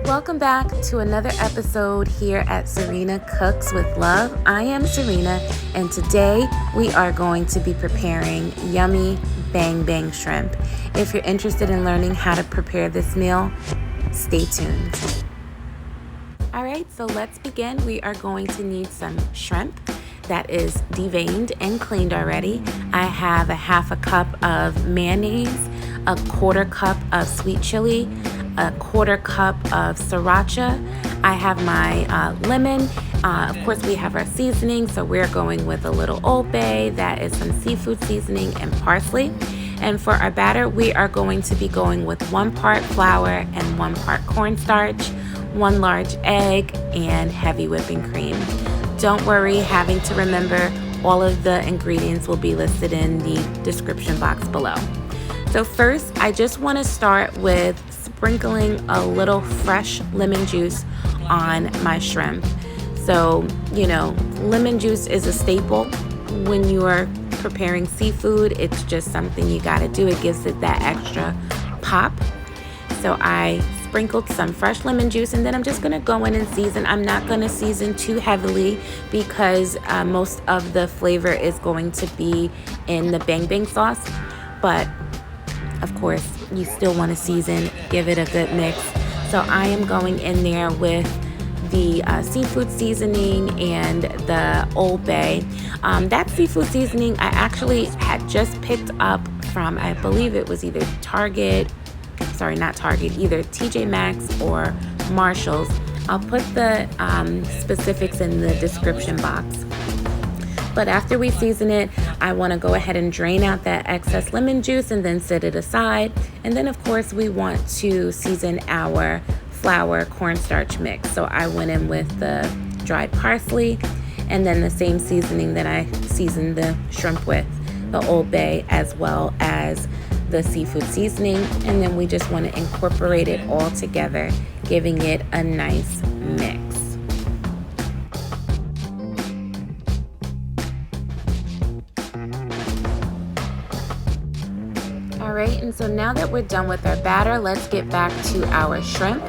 Welcome back to another episode here at Serena Cooks with Love. I am Serena, and today we are going to be preparing yummy bang bang shrimp. If you're interested in learning how to prepare this meal, stay tuned. All right, so let's begin. We are going to need some shrimp that is deveined and cleaned already. I have a half a cup of mayonnaise, a quarter cup of sweet chili, a quarter cup of surracha. I have my lemon. Of course, we have our seasoning, so we're going with a little Old Bay. That is some seafood seasoning and parsley. And for our batter, we are going to be going with 1 part flour and 1 part cornstarch, 1 large egg, and heavy whipping cream. Don't worry, having to remember all of the ingredients will be listed in the description box below. So first, I just want to start with sprinkling a little fresh lemon juice on my shrimp. So, lemon juice is a staple when you are preparing seafood. It's just something you got to do. It gives it that extra pop. So I sprinkled some fresh lemon juice, and then I'm just going to go in and season. I'm not going to season too heavily because most of the flavor is going to be in the bang bang sauce. But of course, you still want to season, give it a good mix. So I am going in there with the seafood seasoning and the Old Bay. That seafood seasoning I actually had just picked up from, I believe it was either either TJ Maxx or Marshall's. I'll put the specifics in the description box. But after we season it, I want to go ahead and drain out that excess lemon juice and then set it aside. And then of course we want to season our flour cornstarch mix. So I went in with the dried parsley and then the same seasoning that I seasoned the shrimp with, the Old Bay, as well as the seafood seasoning. And then we just want to incorporate it all together, giving it a nice mix. Alright, and so now that we're done with our batter, let's get back to our shrimp.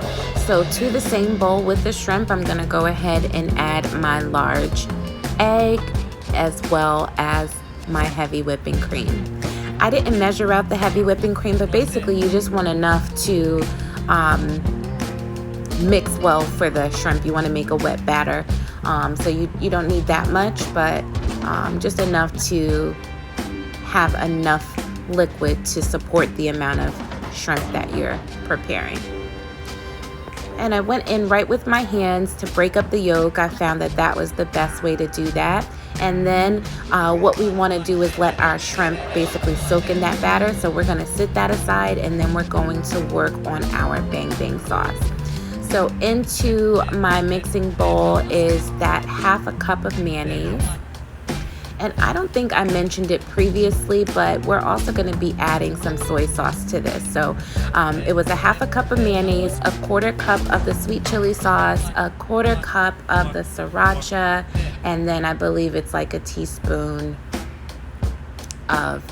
So to the same bowl with the shrimp, I'm going to go ahead and add my large egg as well as my heavy whipping cream. I didn't measure out the heavy whipping cream, but basically you just want enough to mix well for the shrimp. You want to make a wet batter. So you don't need that much, but just enough to have enough liquid to support the amount of shrimp that you're preparing. And I went in right with my hands to break up the yolk. I found that was the best way to do that. And then what we want to do is let our shrimp basically soak in that batter. So we're going to sit that aside, and then we're going to work on our bang bang sauce. So into my mixing bowl is that half a cup of mayonnaise. And I don't think I mentioned it previously, but we're also going to be adding some soy sauce to this. So it was a half a cup of mayonnaise, a quarter cup of the sweet chili sauce, a quarter cup of the sriracha, and then I believe it's like a teaspoon of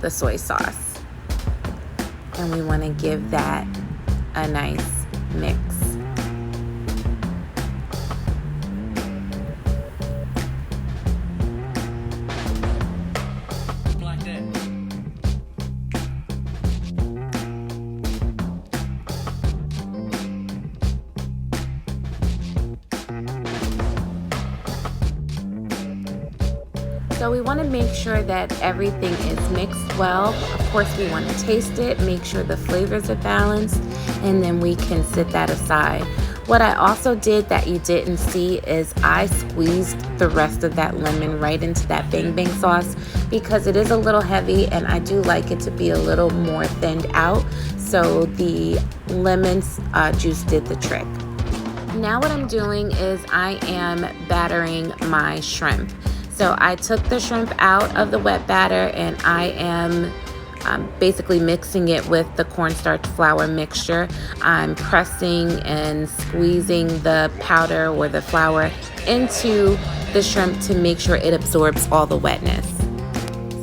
the soy sauce. And we want to give that a nice mix. So we want to make sure that everything is mixed well. Of course, we want to taste it, make sure the flavors are balanced, and then we can set that aside. What I also did that you didn't see is I squeezed the rest of that lemon right into that bang bang sauce because it is a little heavy and I do like it to be a little more thinned out. So the lemon juice did the trick. Now what I'm doing is I am battering my shrimp. So I took the shrimp out of the wet batter and I am basically mixing it with the cornstarch flour mixture. I'm pressing and squeezing the powder or the flour into the shrimp to make sure it absorbs all the wetness.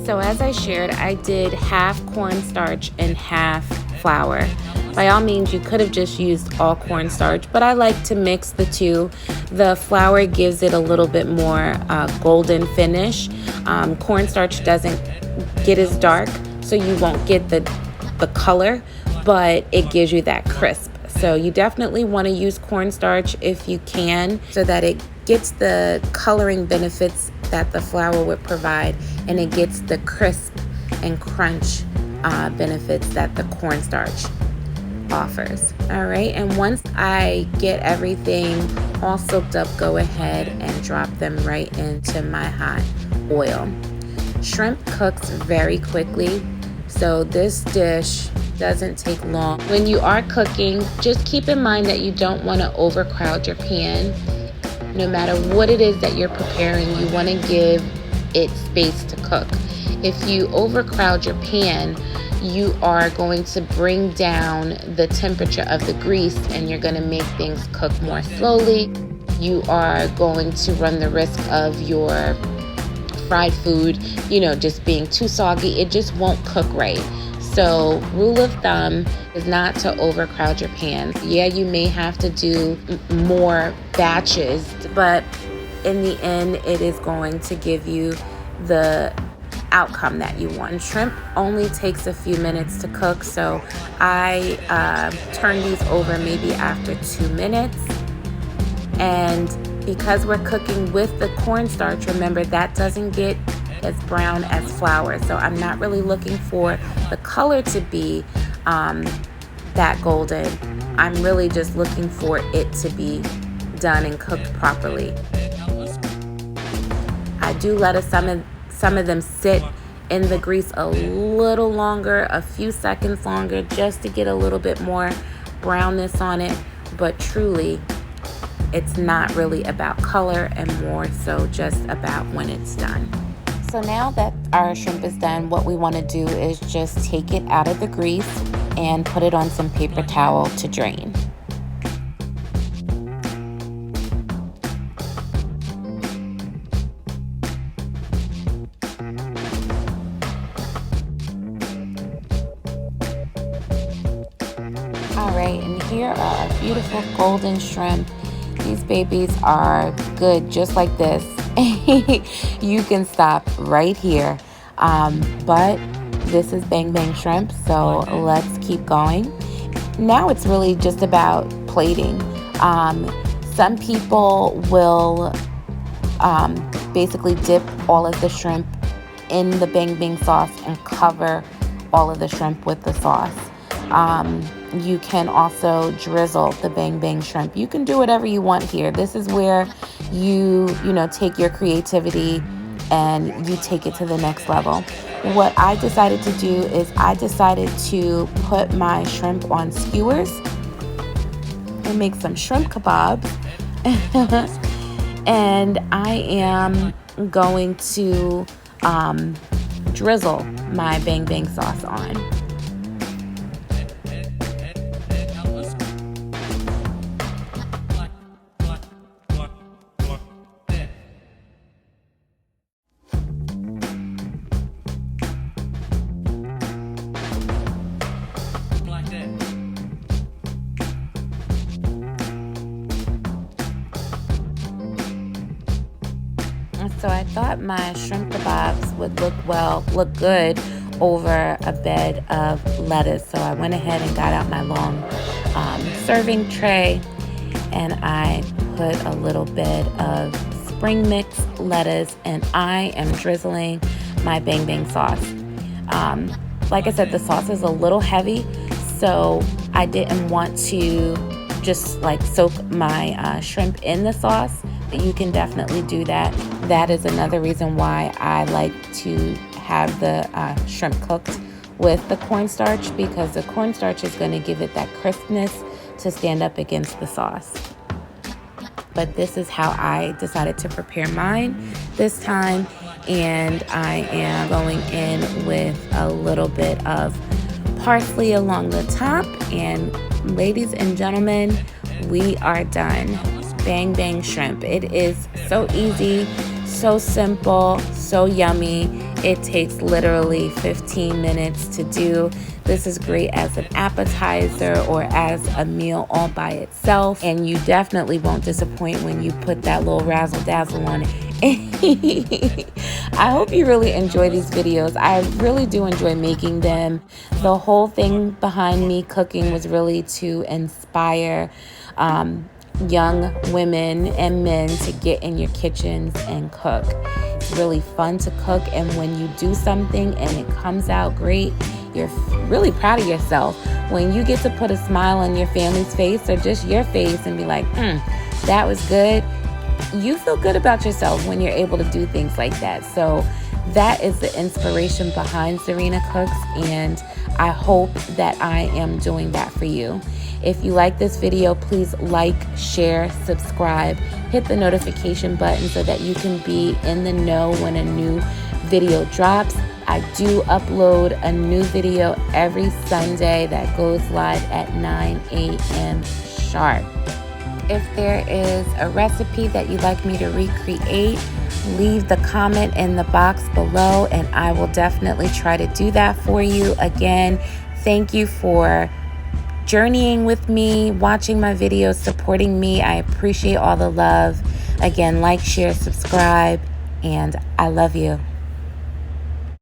So as I shared, I did half cornstarch and half flour. By all means, you could have just used all cornstarch, but I like to mix the two. The flour gives it a little bit more golden finish. Cornstarch doesn't get as dark, so you won't get the color, but it gives you that crisp. So you definitely want to use cornstarch if you can, so that it gets the coloring benefits that the flour would provide, and it gets the crisp and crunch benefits that the cornstarch offers. All right, and once I get everything all soaked up, go ahead and drop them right into my hot oil. Shrimp cooks very quickly, so this dish doesn't take long. When you are cooking, just keep in mind that you don't want to overcrowd your pan. No matter what it is that you're preparing, you want to give it space to cook. If you overcrowd your pan, you are going to bring down the temperature of the grease, and you're going to make things cook more slowly. You are going to run the risk of your fried food, just being too soggy. It just won't cook right. So rule of thumb is not to overcrowd your pans. Yeah, you may have to do more batches, but in the end, it is going to give you the outcome that you want. And shrimp only takes a few minutes to cook, so I turn these over maybe after 2 minutes. And because we're cooking with the cornstarch, remember that doesn't get as brown as flour, so I'm not really looking for the color to be that golden. I'm really just looking for it to be done and cooked properly. I do let some of them sit in the grease a little longer, a few seconds longer, just to get a little bit more brownness on it. But truly, it's not really about color, and more so just about when it's done. So now that our shrimp is done, what we want to do is just take it out of the grease and put it on some paper towel to drain. All right, and here are our beautiful golden shrimp. These babies are good just like this. You can stop right here. But this is Bang Bang Shrimp, so let's keep going. Now it's really just about plating. Some people will basically dip all of the shrimp in the Bang Bang sauce and cover all of the shrimp with the sauce. You can also drizzle the Bang Bang shrimp. You can do whatever you want here. This is where you take your creativity and you take it to the next level. What I decided to do is I decided to put my shrimp on skewers and make some shrimp kebabs. And I am going to drizzle my Bang Bang sauce on. So I thought my shrimp kebabs would look good over a bed of lettuce. So I went ahead and got out my long serving tray, and I put a little bit of spring mix lettuce, and I am drizzling my Bang Bang sauce. Like I said, the sauce is a little heavy, so I didn't want to just soak my shrimp in the sauce. You can definitely do that. That is another reason why I like to have the shrimp cooked with the cornstarch, because the cornstarch is going to give it that crispness to stand up against the sauce. But this is how I decided to prepare mine this time, and I am going in with a little bit of parsley along the top, and ladies and gentlemen, we are done. Bang Bang Shrimp. It is so easy, so simple, so yummy. It takes literally 15 minutes to do. This is great as an appetizer or as a meal all by itself. And you definitely won't disappoint when you put that little razzle dazzle on it. I hope you really enjoy these videos. I really do enjoy making them. The whole thing behind me cooking was really to inspire young women and men to get in your kitchens and cook. It's really fun to cook, and when you do something and it comes out great, you're really proud of yourself. When you get to put a smile on your family's face or just your face and be like, that was good, you feel good about yourself when you're able to do things like that. So that is the inspiration behind Serena Cooks, and I hope that I am doing that for you. If you like this video, please like, share, subscribe, hit the notification button so that you can be in the know when a new video drops. I do upload a new video every Sunday that goes live at 9 a.m. sharp. If there is a recipe that you'd like me to recreate, leave the comment in the box below and I will definitely try to do that for you. Again, thank you for journeying with me, watching my videos, supporting me. I appreciate all the love. Again, like, share, subscribe, and I love you.